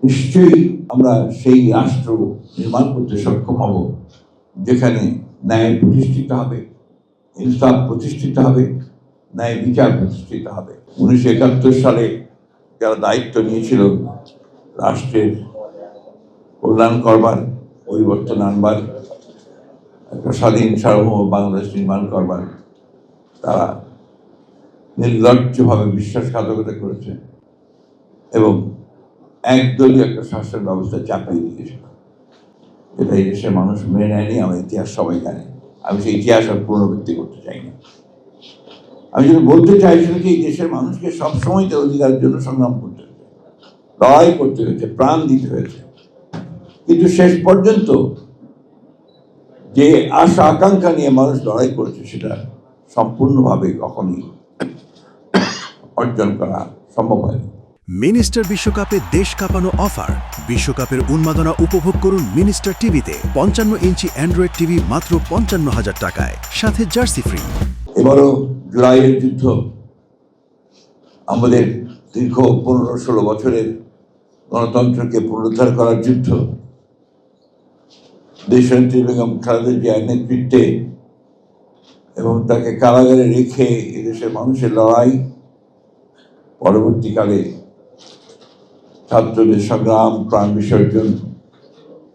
নিশ্চয়ই আমরা সেই রাষ্ট্র নির্মাণ করতে সক্ষম হব যেখানে ন্যায় প্রতিষ্ঠিত হবে, ইনসাফ প্রতিষ্ঠিত হবে, ন্যায় বিচার প্রতিষ্ঠিত হবে। 1971 সালে যারা দায়িত্ব নিয়েছিল রাষ্ট্রের কল্যাণ করবার, পরিবর্তন আনবার, একটা স্বাধীন সার্বভৌম বাংলাদেশ নির্মাণ করবার, তারা নির্লজ্জভাবে বিশ্বাসঘাতকতা করেছে এবং একদলীয় একটা শাসন ব্যবস্থা চাপিয়ে দিয়েছিল। এটা এই দেশের মানুষ মেনে নেয়নি। আমার ইতিহাস সবাই জানে। আমি সেই ইতিহাস আর পুনরাবৃত্তি করতে চাই না। আমি যেটা বলতে চাইছিলাম যে এই দেশের মানুষকে সবসময় তার অধিকারের জন্য সংগ্রাম করতে হয়েছে, লড়াই করতে হয়েছে, প্রাণ দিতে হয়েছে, কিন্তু শেষ পর্যন্ত যে আশা আকাঙ্ক্ষা নিয়ে মানুষ লড়াই করেছে সেটা সম্পূর্ণভাবে কখনই অর্জন করা সম্ভব হয়নি। মিনিস্টার বিশ্বকাপে দেশ কাঁপানো অফার। বিশ্বকাপের উন্মাদনা উপভোগ করুন মিনিস্টার টিভিতে। 55 ইঞ্চি অ্যান্ড্রয়েড টিভি মাত্র 55,000 টাকায়, সাথে জার্সি ফ্রি। এবারও জুলাইয়ের যুদ্ধ আমাদের দীর্ঘ 15-16 বছরের গণতন্ত্রকে পুনরুদ্ধার করার যুদ্ধ। দেশনেত্রী বেগম খালেদা জিয়ার নেতৃত্বে এবং তাকে কারাগারে রেখে এদেশের মানুষের লড়াই, পরবর্তীকালে ছাত্রদের সংগ্রাম, প্রাণ বিসর্জন,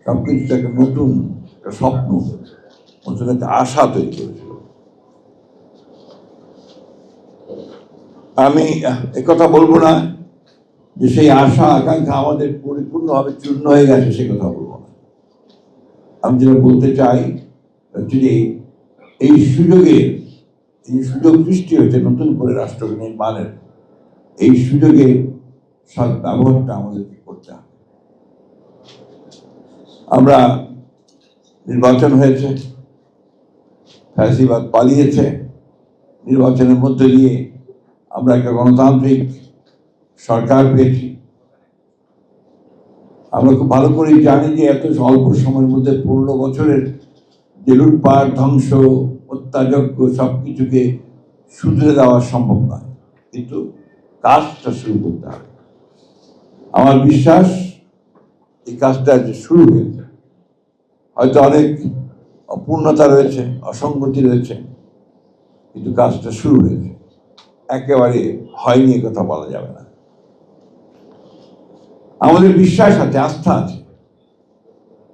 সবকিছু একটা নতুন একটা স্বপ্ন, নতুন একটা আশা তৈরি করেছিল। আমি একথা বলবো না যে সেই আশা আকাঙ্ক্ষা আমাদের পরিপূর্ণভাবে চূর্ণ হয়ে গেছে, সে কথা বলবো না। আমি যেটা বলতে চাই যে এই সুযোগ সৃষ্টি হয়েছে নতুন করে রাষ্ট্র নির্মাণের, এই সুযোগের সৎ ব্যবহারটা আমাদেরকে করতে হবে। আমরা নির্বাচন হয়েছে, ফ্যাসিবাদ পালিয়েছে, নির্বাচনের মধ্যে দিয়ে আমরা একটা গণতান্ত্রিক সরকার পেয়েছি। আমরা খুব ভালো করেই জানি যে এত অল্প সময়ের মধ্যে 15 বছরের যে লুটপাট, ধ্বংস, হত্যাযজ্ঞ সবকিছুকে শুধরে দেওয়া সম্ভব নয়, কিন্তু কাজটা শুরু করতে হবে। আমার বিশ্বাস এই কাজটা যে শুরু হয়েছে, হয়তো অনেক অপূর্ণতা রয়েছে, অসঙ্গতি রয়েছে, কিন্তু কাজটা শুরু হয়েছে। একেবারে হয়নি এ কথা বলা যাবে না। আমাদের বিশ্বাস আছে, আস্থা আছে,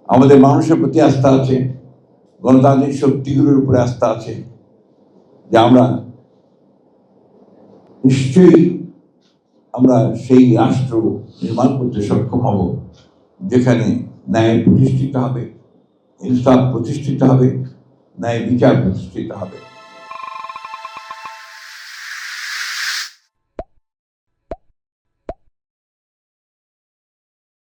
আমাদের মানুষের প্রতি আস্থা আছে, গণতান্ত্রিক শক্তিগুলোর উপরে আস্থা আছে, যে আমরা নিশ্চয়ই আমরা সেই রাষ্ট্র নির্মাণ করতে সক্ষম হব যেখানে ন্যায় প্রতিষ্ঠিত হবে, ইনসাফ প্রতিষ্ঠিত হবে, ন্যায় বিচার প্রতিষ্ঠিত হবে।